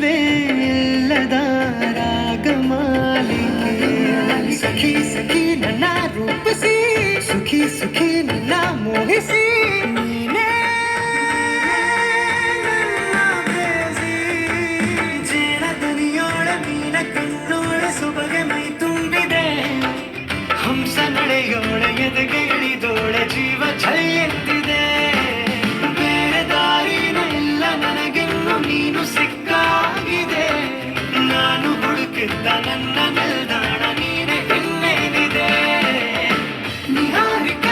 ಅಂದವೇ ಇಲ್ಲದ ರಾಗಮಾಲಿಕೆ. ಸಖಿ ಸಖಿ ನನ್ನ ರೂಪಿಸಿ, ಸುಖಿ ಸುಖಿ ನನ್ನ ಮೋಹಿಸಿ, ನೀನೇ ನನ್ನ ಪ್ರೇಯಸಿ. ಜೇನ ದನಿಯೋಳ ಮೀನ ಕಣ್ಣೋಳ ಸೊಬಗೆ ಮೈ ತುಂಬಿದೆ, ಹಂಸ ನಡೆಯೋಳ ಎದೆಗೆ ಇಳಿದೋಳ ಜೀವ ಛಲ್ಲೆತ್ತಿದೆ. ಬೇರೆ ದಾರಿನ ಇಲ್ಲ ನನಗೆನ್ನು ನೀನು ಸಿಕ್ಕಾಗಿದೆ, ನಾನು ಹುಡುಕಿದ್ದ ನನ್ನ ನಿಲ್ದಾಣ ನೀನೆ ಇನ್ನೇನಿದೆ. ನಿಹಾರಿಕ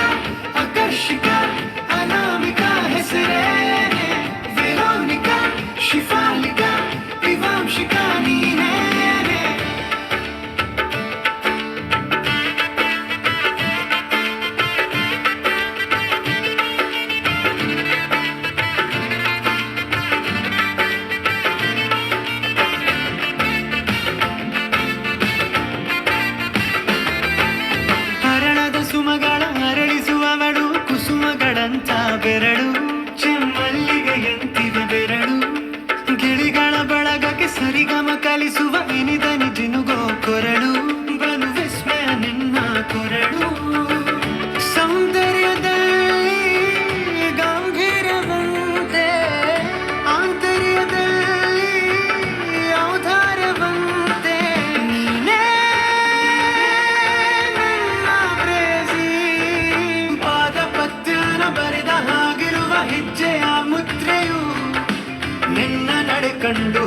ಆಕರ್ಷಿಕ ಅನಾಮಿಕ ಹೆಸರೇ, ವೆರೋನಿಕ ಶಿಫಾಲಿಕ ವಿವಾಂಶಿಕ ನೀನೇ. ಸುಮಗಳ ಅರಳಿಸುವವಳು, ಕುಸುಮಗಳಂತ ಬೆರಳು, ಚೆಮ್ಮಲ್ಲಿಗೆಯಂತಿವೆ ಬೆರಳು, ಗಿಳಿಗಳ ಬಳಗಕ್ಕೆ ಸರಿಗಮ ಕಲಿಸುವ ಇನಿದನಿ ಜಿನುಗೋ ಕೊರಳು, ಬಲು ವಿಸ್ಮಯ ನಿನ್ನ ಕೊರಳು. ಸೌಂದರ್ಯದಲ್ಲಿ ಗಾಂಭೀರ್ಯವಂತೆ, ಆಂತರ್ಯದಲ್ಲಿ ಔದಾರ್ಯವಂತೆ, ನೀನೇ ಬರೆದ ಹಾಗಿರುವ ಹೆಜ್ಜೆಯ ಮುದ್ರೆಯು, ನಿನ್ನ ನಡೆ ಕಂಡು